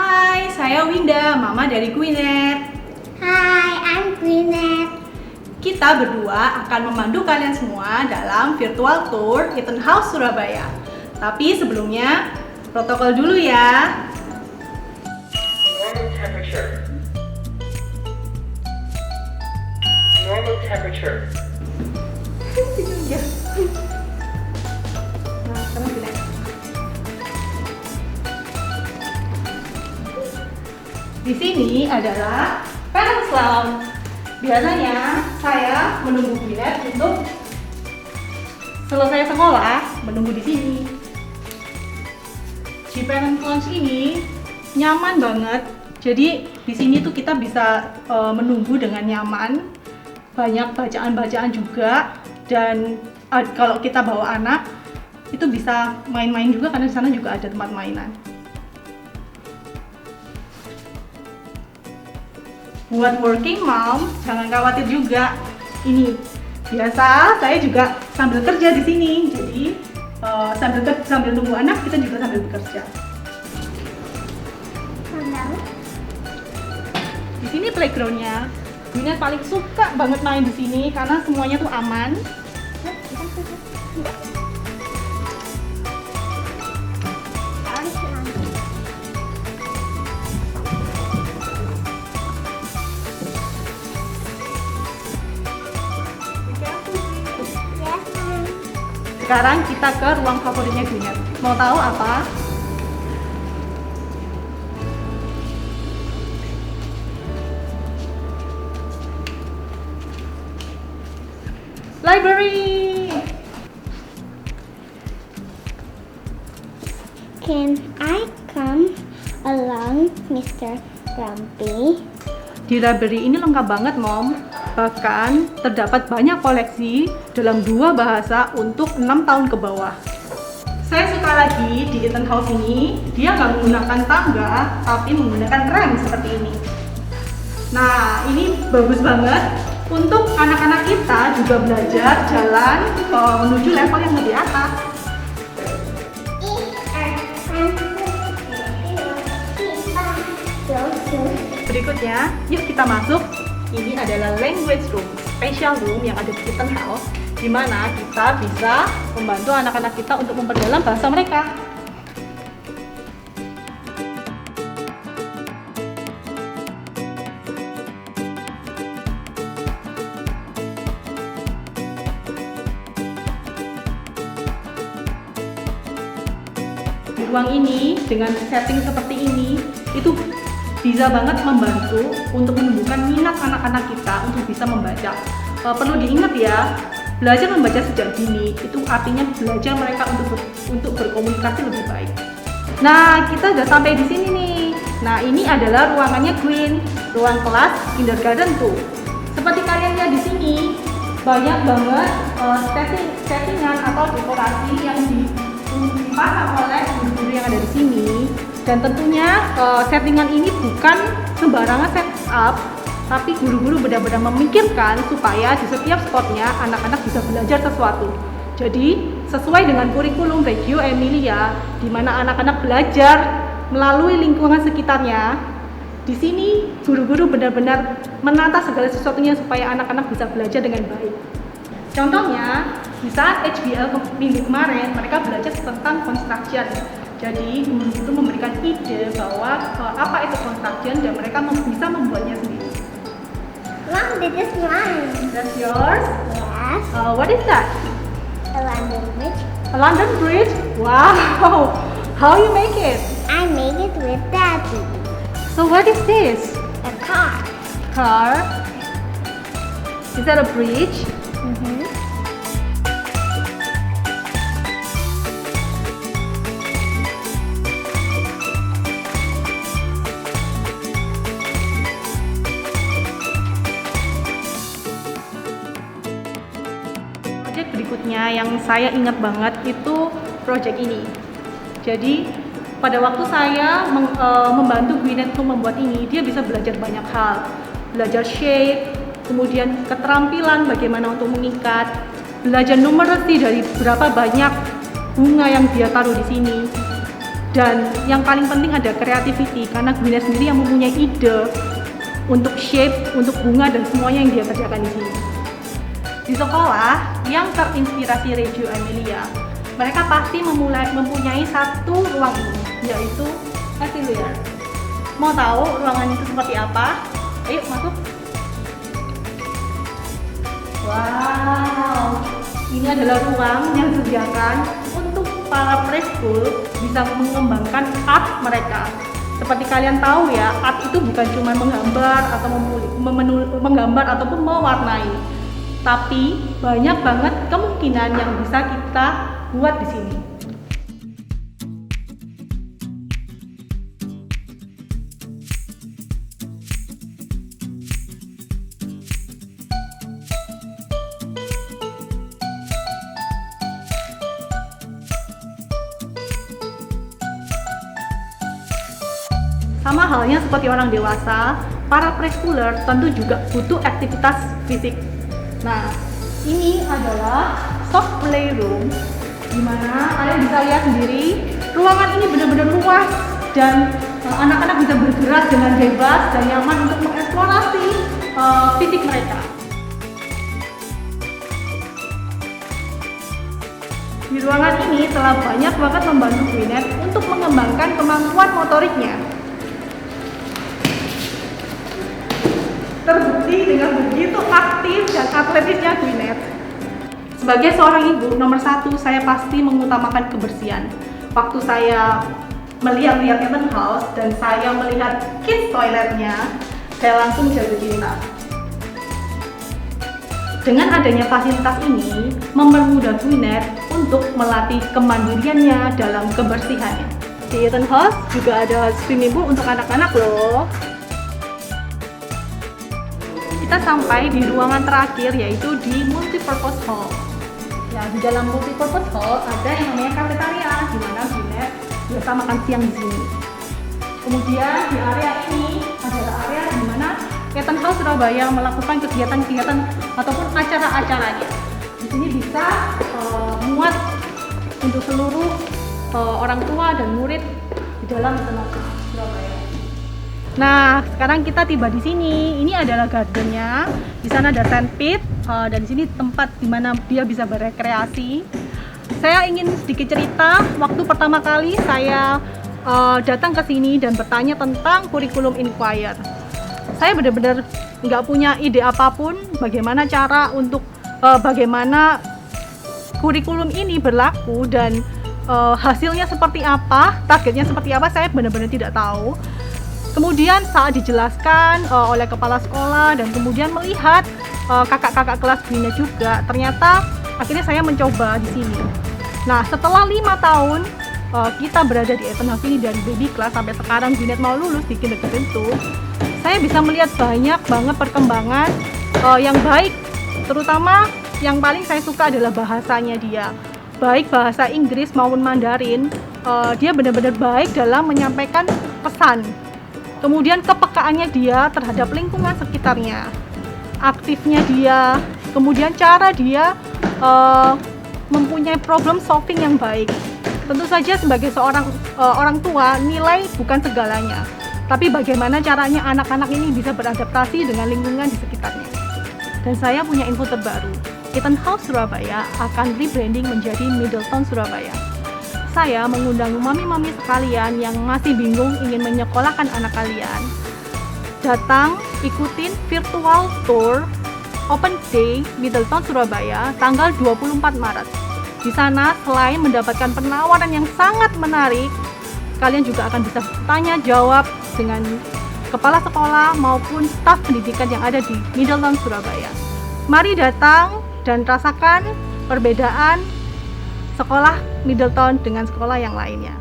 Hai, saya Winda, mama dari Gwyneth. Hai, I'm Gwyneth. Kita berdua akan memandu kalian semua dalam virtual tour Eton House Surabaya. Tapi sebelumnya, protokol dulu ya. Normal temperature. Normal temperature. Nah, sekarang gini. Di sini adalah parents lounge. Biasanya saya menunggu Gwyneth untuk selesai sekolah, menunggu di sini. Di parents lounge ini nyaman banget. Jadi di sini tuh kita bisa menunggu dengan nyaman. Banyak bacaan-bacaan juga, dan kalau kita bawa anak itu bisa main-main juga karena di sana juga ada tempat mainan. Buat working mom, jangan khawatir juga. Ini biasa, saya juga sambil kerja di sini. Jadi sambil tunggu anak, kita juga sambil bekerja. Di sini playgroundnya. Gwyneth paling suka banget main di sini karena semuanya tuh aman. Sekarang kita ke ruang favoritnya Gwyneth. Mau tahu apa? Library. Can I come along, Mr. Grumpy? Di library ini lengkap banget, Mom. Bahkan terdapat banyak koleksi dalam 2 bahasa untuk 6 tahun ke bawah. Saya suka lagi di Eton House ini, dia nggak menggunakan tangga, tapi menggunakan rem seperti ini. Nah, ini bagus banget untuk anak-anak kita juga belajar jalan menuju level yang lebih atas. Berikutnya, yuk kita masuk. Ini adalah language room, special room yang ada di Eton House, di mana kita bisa membantu anak-anak kita untuk memperdalam bahasa mereka. Di ruang ini dengan setting seperti ini, itu bisa banget membantu untuk menumbuhkan minat anak-anak kita untuk bisa membaca. Perlu diingat ya, belajar membaca sejak dini itu artinya belajar mereka untuk berkomunikasi lebih baik. Nah, kita udah sampai di sini nih. Nah, ini adalah ruangannya Gwyn, ruang kelas kindergarten tuh. Seperti kalian lihat di sini, banyak banget settingan atau dekorasi yang dipasang oleh guru-guru yang ada di sini. Dan tentunya settingan ini bukan sembarangan setup, tapi guru-guru benar-benar memikirkan supaya di setiap spotnya anak-anak bisa belajar sesuatu. Jadi sesuai dengan kurikulum Reggio Emilia, di mana anak-anak belajar melalui lingkungan sekitarnya. Di sini guru-guru benar-benar menata segala sesuatunya supaya anak-anak bisa belajar dengan baik. Contohnya di saat HBL minggu kemarin mereka belajar tentang construction. Jadi guru itu memberikan ide bahwa apa itu construction dan mereka bisa membuatnya sendiri. Mom, this is mine. That's yours. Yes. What is that? A London Bridge. A London Bridge? Wow! How you make it? I made it with Daddy. So what is this? A car. Car? Is that a bridge? Mm-hmm. Project berikutnya yang saya ingat banget itu project ini. Jadi pada waktu saya membantu Gwyneth untuk membuat ini, dia bisa belajar banyak hal, belajar shape, kemudian keterampilan bagaimana untuk mengikat, belajar numeracy dari berapa banyak bunga yang dia taruh di sini. Dan yang paling penting ada creativity, karena Gwyneth sendiri yang mempunyai ide untuk shape, untuk bunga dan semuanya yang dia kerjakan di sini. Di sekolah yang terinspirasi Reggio Emilia, mereka pasti mempunyai satu ruang ini, yaitu Atelier. Mau tahu ruangan itu seperti apa? Ayo masuk. Wow, ini adalah ruang yang disediakan untuk para preschool bisa mengembangkan art mereka. Seperti kalian tahu ya, art itu bukan cuma menggambar atau menggambar ataupun mewarnai, tapi banyak banget kemungkinan yang bisa kita buat di sini. Sama halnya seperti orang dewasa, para preschooler tentu juga butuh aktivitas fisik. Nah, ini adalah soft playroom, di mana kalian bisa lihat sendiri, ruangan ini benar-benar luas dan anak-anak bisa bergerak dengan bebas dan nyaman untuk mengeksplorasi fisik mereka. Di ruangan ini telah banyak banget membantu Gwyneth untuk mengembangkan kemampuan motoriknya. Terbukti dengan begitu aktif dan atletisnya Gwyneth. Sebagai seorang ibu, nomor satu saya pasti mengutamakan kebersihan. Waktu saya melihat-lihat Eton House dan saya melihat kids toiletnya, saya langsung jatuh cinta. Dengan adanya fasilitas ini, mempermudah Gwyneth untuk melatih kemandiriannya dalam kebersihannya. Di Eton House juga ada swimming pool untuk anak-anak loh. Kita sampai di ruangan terakhir, yaitu di multipurpose hall. Ya, di dalam multipurpose hall ada yang namanya kafetaria, di mana Gwyneth biasa makan siang di sini. Kemudian di area ini adalah area di mana Eton House Surabaya melakukan kegiatan-kegiatan ataupun acara-acaranya. Di sini bisa muat untuk seluruh orang tua dan murid di dalam Eton House Surabaya. Nah, sekarang kita tiba di sini. Ini adalah gardennya. Di sana ada sandpit dan di sini tempat di mana dia bisa berekreasi. Saya ingin sedikit cerita. Waktu pertama kali saya datang ke sini dan bertanya tentang kurikulum Inquire. Saya benar-benar nggak punya ide apapun bagaimana cara untuk bagaimana kurikulum ini berlaku dan hasilnya seperti apa, targetnya seperti apa. Saya benar-benar tidak tahu. Kemudian saat dijelaskan oleh kepala sekolah dan kemudian melihat kakak-kakak kelas Gwyneth juga, ternyata akhirnya saya mencoba di sini. Nah, setelah 5 tahun kita berada di Eton House ini dari baby class sampai sekarang Gwyneth mau lulus di kindergarten 2, saya bisa melihat banyak banget perkembangan yang baik. Terutama yang paling saya suka adalah bahasanya dia. Baik bahasa Inggris maupun Mandarin, dia benar-benar baik dalam menyampaikan pesan. Kemudian kepekaannya dia terhadap lingkungan sekitarnya, aktifnya dia, kemudian cara dia mempunyai problem solving yang baik. Tentu saja sebagai seorang orang tua, nilai bukan segalanya, tapi bagaimana caranya anak-anak ini bisa beradaptasi dengan lingkungan di sekitarnya. Dan saya punya info terbaru, Eton House Surabaya akan rebranding menjadi Middleton Surabaya. Saya mengundang mami-mami sekalian yang masih bingung ingin menyekolahkan anak kalian, datang ikutin virtual tour Open Day Middleton Surabaya tanggal 24 Maret. Di sana selain mendapatkan penawaran yang sangat menarik, kalian juga akan bisa tanya jawab dengan kepala sekolah maupun staf pendidikan yang ada di Middleton Surabaya. Mari datang dan rasakan perbedaan sekolah Middleton dengan sekolah yang lainnya.